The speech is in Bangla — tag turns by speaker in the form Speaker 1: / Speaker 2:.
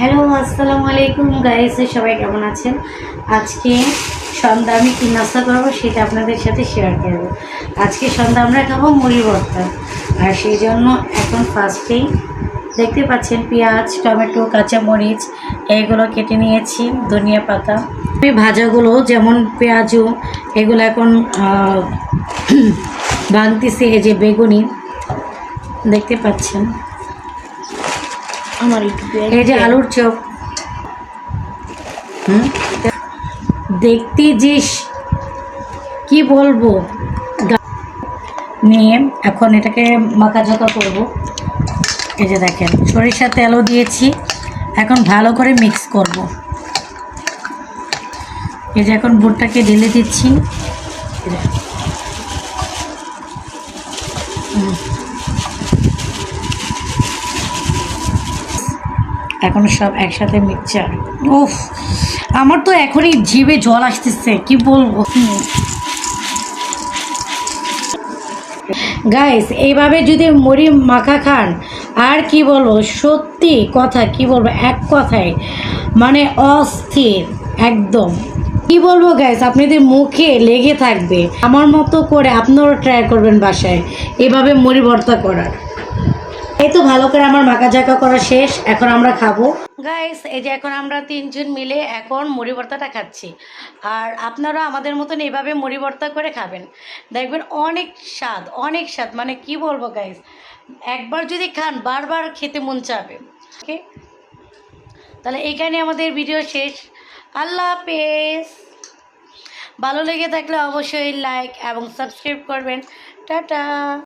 Speaker 1: হ্যালো আসসালামু আলাইকুম গাইস, সবাই কেমন আছেন? আজকে সন্ধ্যা আমি কি নাস্তা করবো সেটা আপনাদের সাথে শেয়ার করব। আজকে সন্ধ্যা আমরা খাবো মুড়ি ভর্তা, আর সেই জন্য এখন ফার্স্টেই দেখতে পাচ্ছেন পেঁয়াজ, টমেটো, কাঁচামরিচ এইগুলো কেটে নিয়েছি, ধনিয়া পাতা। আমি ভাজাগুলো যেমন পেঁয়াজও এগুলো এখন ভাঙতেছি। এই যে বেগুনি দেখতে পাচ্ছেন,
Speaker 2: আমার
Speaker 1: এই যে আলুর চপ দেখতে যে কি বলবো নিয়ে এখন এটাকে মাখাঝাকা করব। এই যে দেখেন সরিষার তেলও দিয়েছি, এখন ভালো করে মিক্স করব। এই যে এখন বুটটাকে ঢেলে দিচ্ছি। এখন সব একসাথে মিক্সচার। উফ, আমার তো এখনই জিভে জল আসতেছে, কি বলবো গাইস। এইভাবে যদি মুড়ি মাখা খান, আর কি বলবো, সত্যি কথা কি বলবো, এক কথায় মানে অস্থির একদম। কি বলবো গাইস, আপনাদের মুখে লেগে থাকবে। আমার মতো করে আপনারা ট্রাই করবেন বাসায় এভাবে মুড়ি ভর্তা করার। এই তো ভালো করে আমার মাখা ঝাঁকা করা শেষ, এখন আমরা খাবো গাইস। এই যে এখন আমরা তিনজন মিলে এখন মুড়ি ভর্তাটা খাচ্ছি, আর আপনারা আমাদের মতন এইভাবে মুড়ি ভর্তা করে খাবেন, দেখবেন অনেক স্বাদ, অনেক স্বাদ। মানে কি বলবো গাইস, একবার যদি খান বারবার খেতে মন চাবে। ওকে, তাহলে এইখানে আমাদের ভিডিও শেষ। আল্লাহ হাফেজ। ভালো লেগে থাকলে অবশ্যই লাইক এবং সাবস্ক্রাইব করবেন। টাটা।